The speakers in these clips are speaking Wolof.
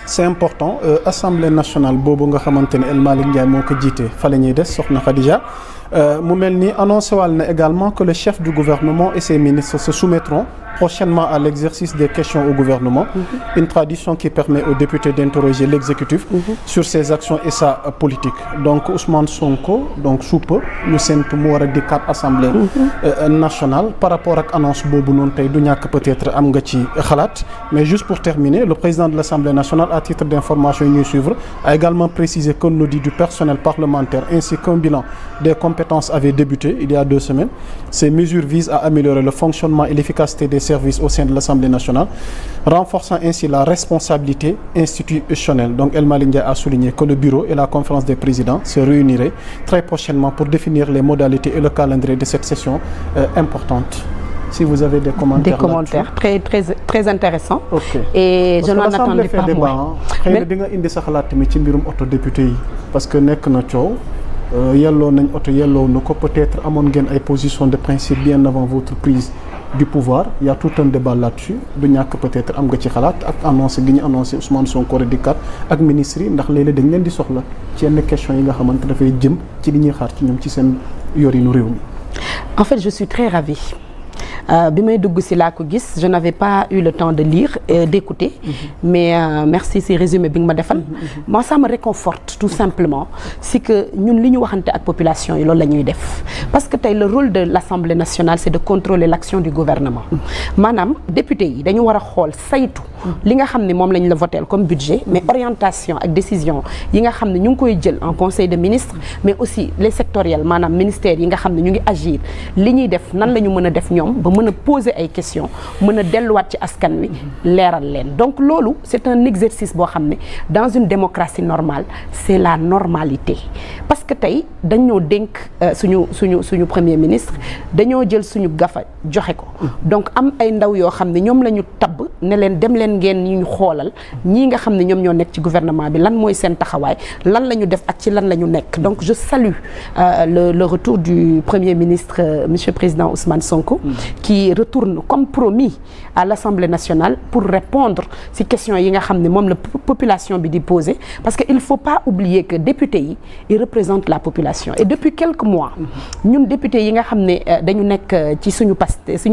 c'est important assemblée nationale boobu nga xamante ne El Malick Ndiaye moo ko jiite fa la ñuy des soxna Khadija mu mel ni annoncé wal na également que le chef du gouvernement et ses ministres se soumettront prochainement à l'exercice des questions au gouvernement, une tradition qui permet aux députés d'interroger l'exécutif sur ses actions et sa politique. Donc Ousmane Sonko, donc sous peu, ñu séntu mu war a dikkaat assemblée nationale par rapport ak annonce boobu noonu tey du ñàkk peut-être am nga ci xalaat, mais juste pour terminer, le président de l'Assemblée nationale, à titre d'information yi ñuy suivre, a également précisé qu'un audit du personnel parlementaire ainsi qu'un bilan des compétences avait débuté il y a 2 semaines. Ces mesures visent à améliorer le fonctionnement et l'efficacité des services au sein de l'Assemblée nationale, renforçant ainsi la responsabilité institutionnelle. Donc El Malick Ndiaye a souligné que le bureau et la conférence des présidents se réuniraient très prochainement pour définir les modalités et le calendrier de cette session importante. Si vous avez des commentaires. Des commentaires très intéressants. Ok. Et je n'en attendais pas moins. xëy na di nga indi sa xalaat tamit ci mbirum oto député yi parce que nekk na coow. yelloo nañ oto yelloo na ko peut-être amoon ngeen ay position de principe bien avant votre prise du pouvoir. Il y a tout un débat là-dessus du ñàkk peut-être am nga ci xalaat ak annoncé gi ñu annoncé Ousmane Sonko dikkaat ak ministre yi ndax léeg-léeg dañ leen di soxla ci yenn question yi nga xamante dafay jëm ci li ñuy xaar ci ñoom ci seen yorinu réew mi. En fait, je suis très ravie. Bi may dugg si laa ko gis je n'avais pas eu le temps de lire et d'écouter mais merci si résumé bi nga ma defal moi ça me réconforte tout simplement c'est que ñun li ñu waxante ak population yi loolu la ñuy def parce que tey le rôle de l'Assemblée nationale c'est de contrôler l'action du gouvernement maanaam député yi dañu war a xool saytu li nga xam ne moom lañ la voteel comme budget mais orientation ak décision yi nga xam ne ñu ngi koy jël en conseil de ministres mais aussi les sectoriels maanaam ministères yi nga xam ne ñu ngi agir li ñuy def nan la ñu mën a def ñoom ba mën a poser ay questions mën a delluwaat ci askan wi leeral leen donc loolu c'est un exercice boo xam ne dans une démocratie normale c'est la normalité parce que tey dañoo dénk suñu premier ministre dañoo jël suñu gafa joxe ko donc am ay ndaw yoo xam ne ñoom la ñu tabb ne leen dem leen ngeen ñu xoolal ñii nga xam ne ñoom ñoo nekk ci gouvernement bi lan mooy seen taxawaay lan la ñu def ak ci lan la ñu nekk donc je salue le retour du premier ministre monsieur le président Ousmane Sonko qui retourne comme promis à l'Assemblée nationale pour répondre ci questions yi nga xam ne moom la population bi di poser parce que il faut pas oublier que députés yi ils représentent la population et depuis quelques mois ñun députés yi nga xam ne dañu nekk ci suñu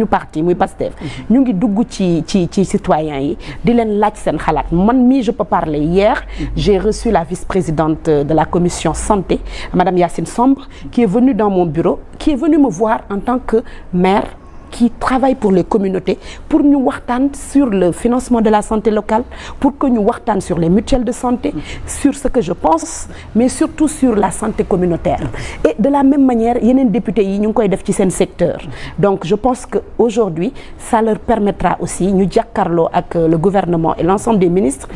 parti muy PASTEF ñu ngi dugg ci citoyens yi di leen laaj seen xalaat man mii je peux parler hier j'ai reçu la vice-présidente de la commission santé madame Yacine Sombre qui est venue dans mon bureau qui est venue me voir en tant que maire qui travaille pour les communautés pour ñu waxtaan sur le financement de la santé locale pour que ñu waxtaan sur les mutuelles de santé sur ce que je pense mais surtout sur la santé communautaire et de la même manière yeneen députés yi ñu ngi koy def ci seen secteur donc je pense que aujourd'hui ça leur permettra aussi ñu jàkkaarloo ak le gouvernement et l'ensemble des ministres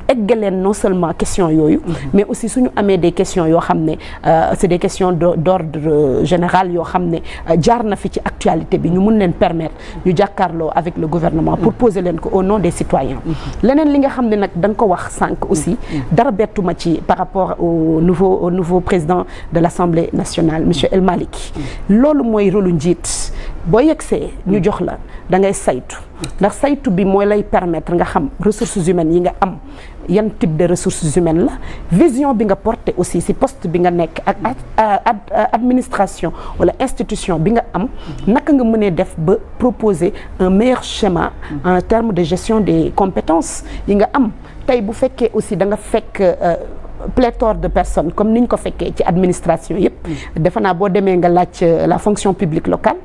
eggaleen non seulement questions yooyu mais aussi suñu amee des questions yoo xam ne c'est des questions d'ordre général yoo xam ne jaar na fi ci actualité bi mën leen permettre ñu jàkkaarloo avec le gouvernement pour poser leen ko au nom des citoyens leneen li nga xam ne nag da nga ko wax sànq aussi dara bettuma ci par rapport au nouveau président de l'Assemblée nationale monsieur El Malick loolu mooy rôle njiit boo yegsee ñu jox la da ngay saytu ndax saytu bi mooy lay permettre nga xam ressources humaines yi nga am yan type de ressources humaines la vision bi nga porté aussi ci poste bi nga nekk ak administration wala institution bi nga am naka nga mënee def ba proposer un meilleur schéma en termes de gestion des compétences yi nga am tey bu fekkee aussi da nga fekk pléthore de personnes comme ni ñu ko fekkee ci administration yëpp defe naa boo demee nga laaj la fonction publique locale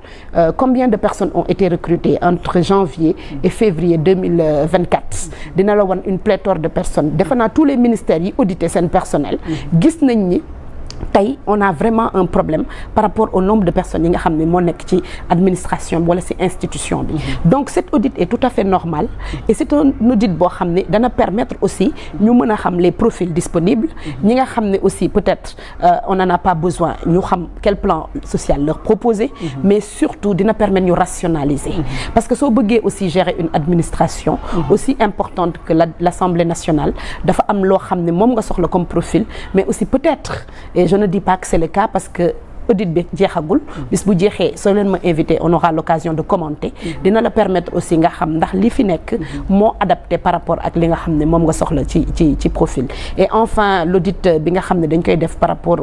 combien de personnes ont été recrutées entre janvier et février 2024 dina la wan une pléthore de personnes defe naa tous les ministères yi audité seen personnel gis nañ ni tey on a vraiment un problème par rapport au nombre de personnes yi nga xam ne moo nekk ci administration bi wala ci institution bi donc cet audit est tout à fait normal et c'est un audit boo xam ne dana permettre aussi ñu mën a xam les profils disponibles ñi nga xam ne aussi peut-être on n'en a pas besoin ñu xam quel plan social leur proposer mais surtout dina permettre ñu rationaliser parce que soo bëggee aussi gérer une administration aussi importante que l'Assemblée nationale dafa am loo xam ne moom nga soxla comme profil mais aussi peut-être et je ne dis pas que c'est le cas parce que audit bi jeexagul bis bu jeexee soo leen ma invité on aura l'occasion de commenter dina la permettre aussi nga xam ndax li fi nekk moo adapté par rapport ak li nga xam ne moom nga soxla ci profil et enfin l'audit bi nga xam ne dañ koy def par rapport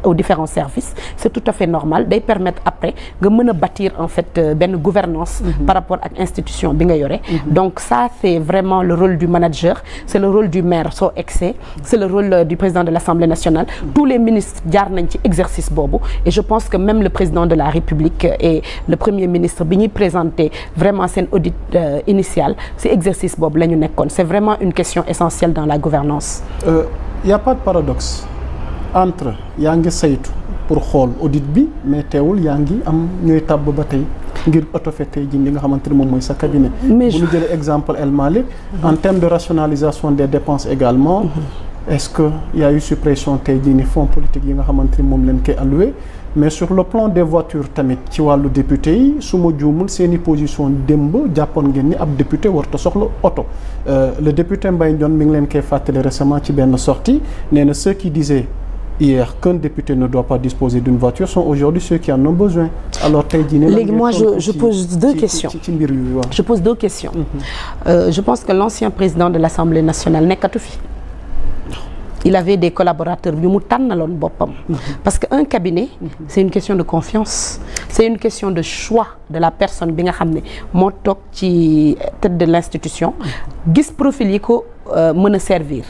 aux différents services c'est tout à fait normal day permettre après nga mën a bâtir en fait benn gouvernance par rapport ak institution bi nga yore donc ça c'est vraiment le rôle du manager c'est le rôle du maire soo excès c'est le rôle du président de l'Assemblée nationale tous les ministres jaar nañ ci exercice boobu et je pense que même le président de la République et le premier ministre bi ñuy présenter vraiment seen audit initial ci exercice boobu la ñu nekkoon c'est vraiment une question essentielle dans la gouvernance y a pas de paradoxe entre yaa ngi saytu pour xool audit bi mais teewul yaa ngi am ñooy tàbb ba tey ngir autofé tey jii li nga xamante ne moom mooy sa cabinet bu ñu jëlee exemple El Malick en termes de rationalisation des dépenses également est-ce que y a eu suppression tey jii ni fonds politique yi nga xamante ni moom leen koy alloué mais sur le plan des voitures tamit ci wàllu député yi su ma juumul seen i position démb jàppoon ngeen ni ab député warta soxla oto le député Mbaye Ndione mi ngi leen koy fàttali récemment ci benn sortie nee na ceux qui disaient hier qu'un député ne doit pas disposer d'une voiture sont aujourd'hui ceux qui en ont besoin alors tey jii ne léegi moi je pose deux questions ci mbir yu waaw je pose deux questions je pense que l'ancien président de l'Assemblée nationale nekkatu fi il avait des collaborateurs yu mu tànnaloon boppam parce que un cabinet c'est une question de confiance c'est une question de choix de la personne bi nga xam ne moo toog ci tête de l'institution gis profil yi ko mën a servir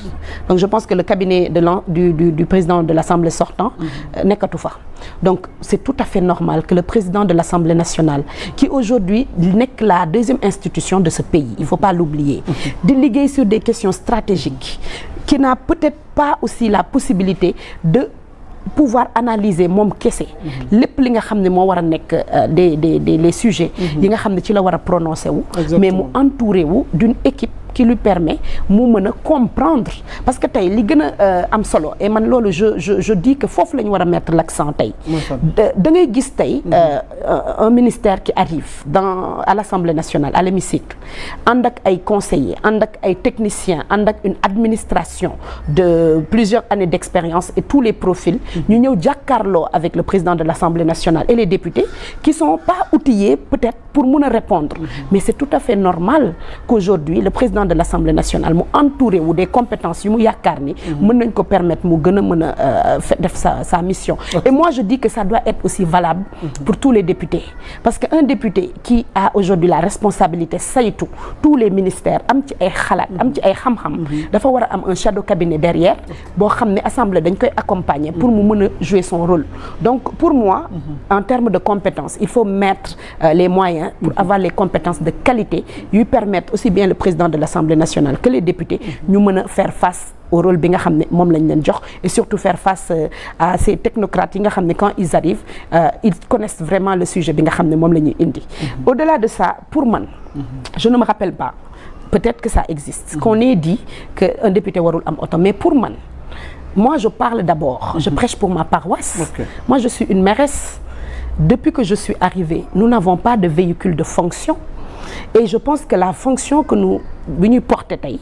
donc je pense que le cabinet du président de l'Assemblée sortant nekkatu fa donc c'est tout à fait normal que le président de l'Assemblée nationale qui aujourd'hui nekk la deuxième institution de ce pays il faut pas l'oublier di liggéey sur des questions stratégiques qui n'a peut-être pas aussi la possibilité de pouvoir analyser moom kese lépp li nga xam ne moo war a nekk les sujets yi nga xam ne ci la war a prononcer wu mais mu entouré wu d'une équipe qui lui permet mu mën a comprendre parce que tey li gën a am solo et man loolu je dis que foofu la ñu war a mettre l'accent tey da ngay gis tey un ministère qui arrive à l'Assemblée nationale à l'hémicycle ànd ak ay conseillers ànd ak ay techniciens ànd ak une administration de plusieurs années d'expérience et tous les profils ñu ñëw jàkkaarloo avec le président de l'Assemblée nationale et les députés qui sont pas outillés peut-être pour mën a répondre mais c'est tout à fait normal qu'aujourd'hui le président de l'Assemblée nationale mu entouré wu des compétences yu mu yaakaar ni mën nañ ko permettre mu gën a mën a def sa mission et moi je dis que ça doit être aussi valable pour tous les députés parce que un député qui a aujourd'hui la responsabilité saytu tous les ministères am ci ay xalaat am ci ay xam-xam dafa war a am un shadow cabinet derrière boo xam ne assemblée dañ koy accompagner pour mu mën a jouer son rôle donc pour moi en termes de compétences il faut mettre les moyens pour avoir les compétences de qualité yuy permettre aussi bien le président de l'Assemblée nationale que les députés ñu mën a faire face au rôle bi nga xam ne moom lañ leen jox et surtout faire face à ces technocrates yi nga xam ne quand ils arrivent ils connaissent vraiment le sujet bi nga xam ne moom la ñuy indi au-delà de ça pour man je ne me rappelle pas peut-être que ça existe qu'on ait dit que un député warul am oto mais pour man moi je parle d'abord je prêche pour ma paroisse moi je suis une mairesse depuis que je suis arrivée nous n'avons pas de véhicule de fonction et je pense que la fonction que bi ñuy porter tey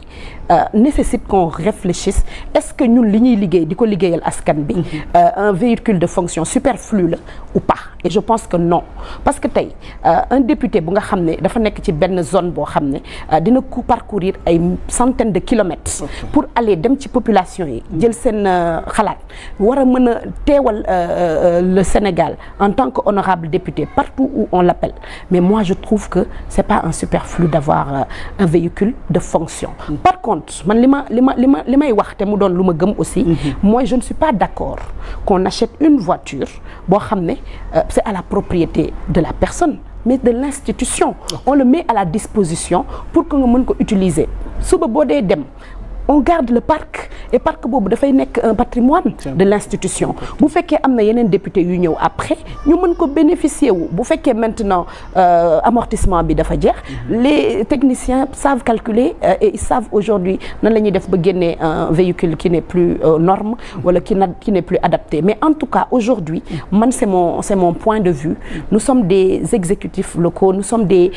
nécessite qu'on réfléchisse est-ce que ñun li ñuy liggéey di ko liggéeyal askan bi un véhicule de fonction superflu la ou pas et je pense que non parce que tey un député bu nga xam ne dafa nekk ci benn zone boo xam ne dina ko parcourir ay centaines de kilomètres pour aller dem ci population yi jël seen xalaat war a mën a teewal le Sénégal en tant que honorable député partout où on l'appelle mais moi je trouve que c'est pas un superflu d'avoir un véhicule de fonction par contre man li may wax te mu doon lu ma gëm aussi moi je ne suis pas d'accord qu'on achète une voiture boo xam ne c'est à la propriété de la personne mais de l'institution on le met à la disposition pour que nga mën ko utiliser suba boo dee dem on garde le parc et parc boobu dafay nekk un patrimoine de l'institution bu fekkee am na yeneen député yu ñëw après ñu mën ko bénéficier wu bu fekkee maintenant amortissement bi dafa jeex les techniciens savent calculer et ils savent aujourd'hui nan la ñuy def ba génnee un véhicule qui n'est plus norme wala qui n'est plus adapté mais en tout cas aujourd'hui man c'est mon point de vue nous sommes des exécutifs locaux nous sommes des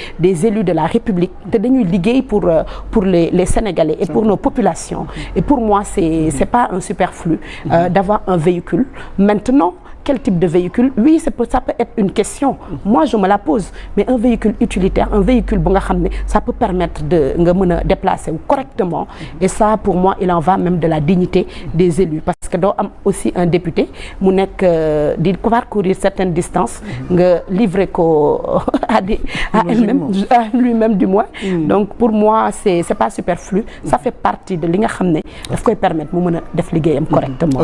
élus de la République te dañuy liggéey pour les Sénégalais et pour nos populations et pour moi c'est pas un superflu d'avoir un véhicule maintenant quel type de véhicule? Oui, ça peut être une question. Moi, je me la pose. Mais un véhicule utilitaire, un véhicule bu nga xam ne ça peut permettre de nga mën a déplacer correctement. Et ça, pour moi, il en va même de la dignité des élus. Parce que doo am aussi un député mu nekk di parcourir certaines distances nga livrer ko à lui-même du moins. Donc pour moi c'est pas superflu. Ça fait partie de li nga xam ne daf koy permettre mu mën a def liggéeyam correctement.